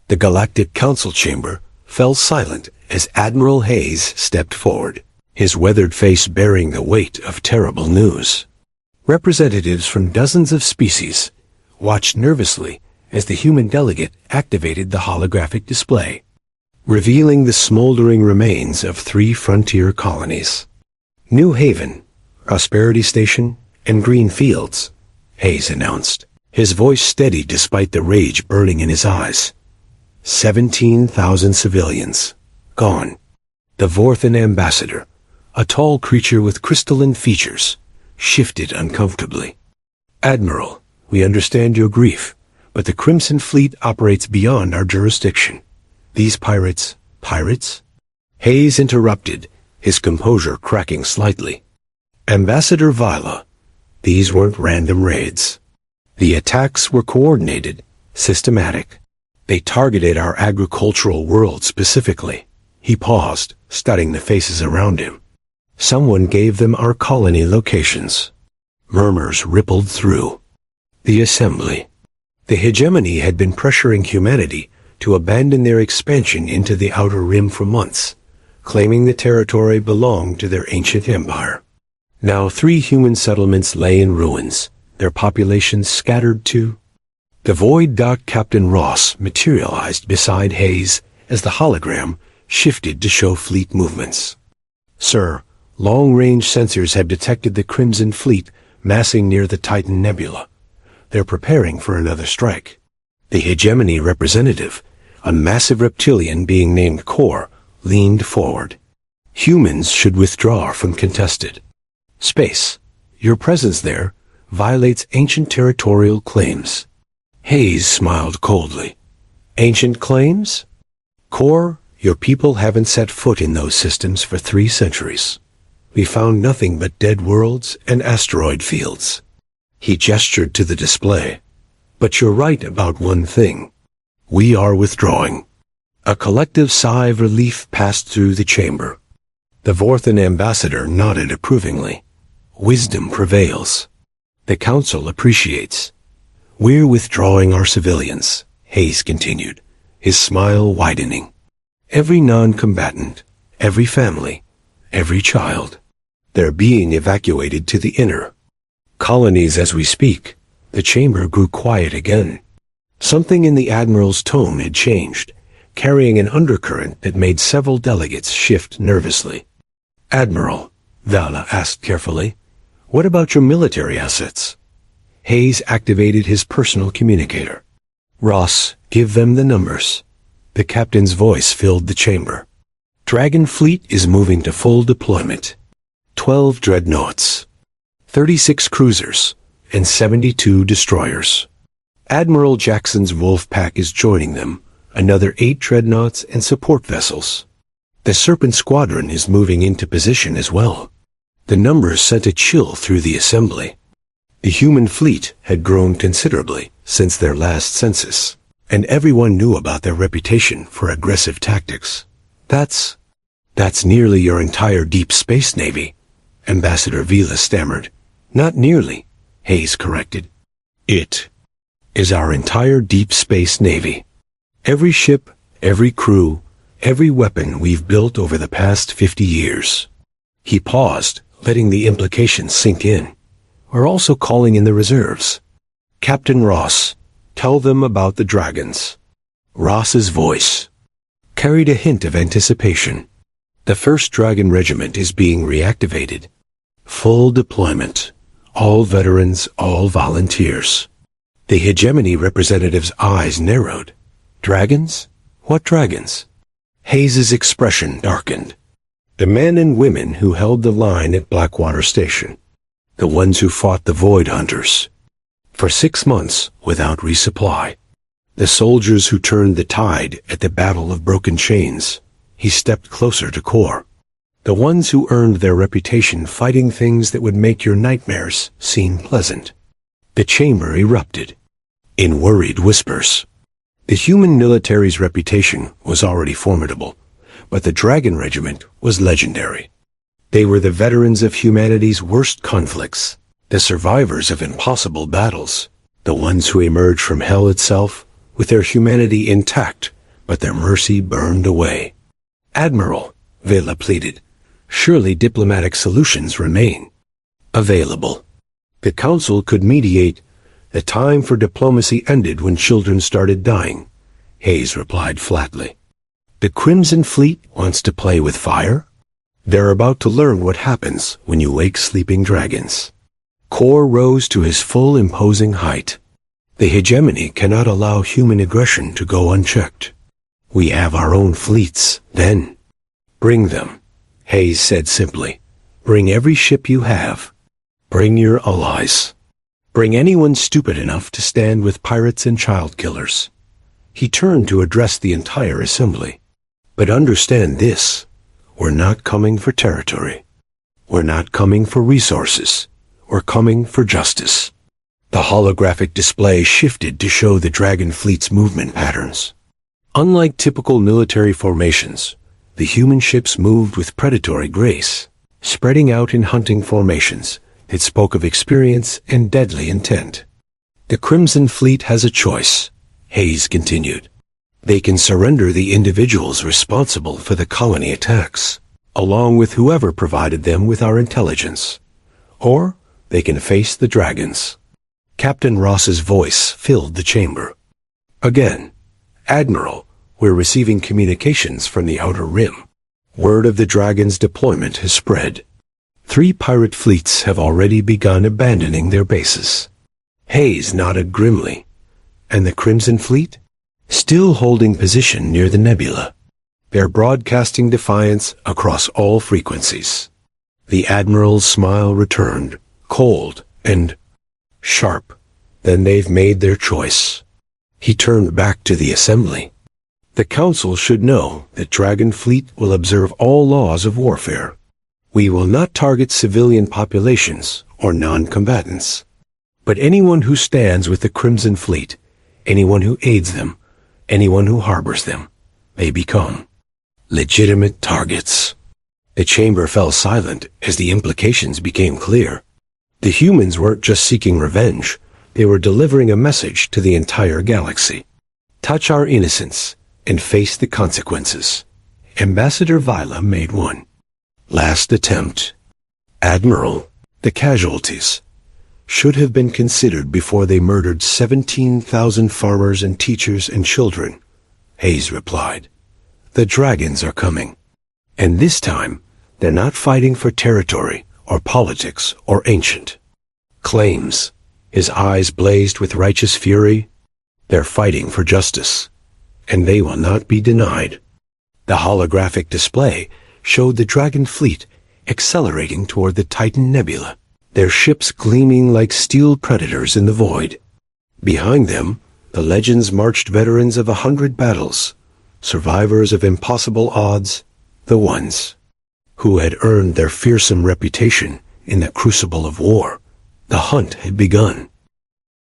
The Galactic Council chamber fell silent as Admiral Hayes stepped forward, his weathered face bearing the weight of terrible news. Representatives from dozens of species watched nervously as the human delegate activated the holographic display, revealing the smoldering remains of 3 frontier colonies: New Haven, Prosperity Station, and Green Fields, Hayes announced, his voice steady despite the rage burning in his eyes. 17,000 civilians gone. The Vorthan ambassador, a tall creature with crystalline features, shifted uncomfortably. Admiral, we understand your grief, but the Crimson Fleet operates beyond our jurisdiction. These pirates... Hayes interrupted, his composure cracking slightly. Ambassador Vila, these weren't random raids. The attacks were coordinated, systematic. They targeted our agricultural world specifically. He paused, studying the faces around him. Someone gave them our colony locations. Murmurs rippled through the assembly. The hegemony had been pressuring humanity to abandon their expansion into the Outer Rim for months, claiming the territory belonged to their ancient empire. Now 3 human settlements lay in ruins, their populations scattered to... The Void Dock Captain Ross materialized beside Hayes as the hologram shifted to show fleet movements. Sir, long-range sensors have detected the Crimson Fleet massing near the Titan Nebula. They're preparing for another strike. The hegemony representative, a massive reptilian being named Core, leaned forward. Humans should withdraw from contested space. Your presence there violates ancient territorial claims. Hayes smiled coldly. Ancient claims? Core, your people haven't set foot in those systems for 3 centuries. We found nothing but dead worlds and asteroid fields. He gestured to the display. But you're right about one thing. We are withdrawing. A collective sigh of relief passed through the chamber. The Vorthan ambassador nodded approvingly. Wisdom prevails. The council appreciates. We're withdrawing our civilians, Hayes continued, his smile widening. Every non-combatant, every family, every child. They're being evacuated to the inner colonies as we speak. The chamber grew quiet again. Something in the Admiral's tone had changed, carrying an undercurrent that made several delegates shift nervously. Admiral, Vala asked carefully, what about your military assets? Hayes activated his personal communicator. Ross, give them the numbers. The captain's voice filled the chamber. Dragon Fleet is moving to full deployment. 12 dreadnoughts, 36 cruisers, and 72 destroyers. Admiral Jackson's Wolf Pack is joining them, another 8 dreadnoughts and support vessels. The Serpent Squadron is moving into position as well. The numbers sent a chill through the assembly. The human fleet had grown considerably since their last census, and everyone knew about their reputation for aggressive tactics. That's nearly your entire Deep Space Navy, Ambassador Vila stammered. Not nearly, Hayes corrected. It is our entire Deep Space Navy. Every ship, every crew, every weapon we've built over the past 50 years. He paused, letting the implications sink in. We're also calling in the reserves. Captain Ross, tell them about the dragons. Ross's voice carried a hint of anticipation. The 1st Dragon Regiment is being reactivated. Full deployment. All veterans, all volunteers. The hegemony representative's eyes narrowed. Dragons? What dragons? Hayes's expression darkened. The men and women who held the line at Blackwater Station. The ones who fought the Void Hunters. For 6 months without resupply. The soldiers who turned the tide at the Battle of Broken Chains. He stepped closer to Core. The ones who earned their reputation fighting things that would make your nightmares seem pleasant. The chamber erupted in worried whispers. The human military's reputation was already formidable, but the Dragon Regiment was legendary. They were the veterans of humanity's worst conflicts, the survivors of impossible battles, the ones who emerged from hell itself with their humanity intact but their mercy burned away. "Admiral," Vela pleaded, "surely diplomatic solutions remain available." The Council could mediate. The time for diplomacy ended when children started dying, Hayes replied flatly. "The Crimson Fleet wants to play with fire? They're about to learn what happens when you wake sleeping dragons." Kor rose to his full imposing height. "The hegemony cannot allow human aggression to go unchecked. We have our own fleets, then. Bring them," Hayes said simply. "Bring every ship you have. Bring your allies. Bring anyone stupid enough to stand with pirates and child killers." He turned to address the entire assembly. "But understand this, we're not coming for territory. We're not coming for resources. We're coming for justice." The holographic display shifted to show the Dragon Fleet's movement patterns. Unlike typical military formations, the human ships moved with predatory grace, spreading out in hunting formations. It spoke of experience and deadly intent. "The Crimson Fleet has a choice," Hayes continued. "They can surrender the individuals responsible for the colony attacks, along with whoever provided them with our intelligence. Or they can face the dragons." Captain Ross's voice filled the chamber. "Again, Admiral, we're receiving communications from the Outer Rim. Word of the dragons' deployment has spread. 3 pirate fleets have already begun abandoning their bases." Hayes nodded grimly. "And the Crimson Fleet?" "Still holding position near the nebula. They're broadcasting defiance across all frequencies." The Admiral's smile returned, cold and sharp. "Then they've made their choice." He turned back to the assembly. "The Council should know that Dragon Fleet will observe all laws of warfare. We will not target civilian populations or non-combatants. But anyone who stands with the Crimson Fleet, anyone who aids them, anyone who harbors them, may become legitimate targets." The chamber fell silent as the implications became clear. The humans weren't just seeking revenge, they were delivering a message to the entire galaxy. Touch our innocence and face the consequences. Ambassador Vila made one last attempt. "Admiral, the casualties should have been considered before they murdered 17,000 farmers and teachers and children," Hayes replied. "The dragons are coming. And this time, they're not fighting for territory or politics or ancient claims." His eyes blazed with righteous fury. "They're fighting for justice, and they will not be denied." The holographic display showed the Dragon Fleet accelerating toward the Titan Nebula, their ships gleaming like steel predators in the void. Behind them, the legends marched veterans of 100 battles, survivors of impossible odds, the ones who had earned their fearsome reputation in the crucible of war. The hunt had begun.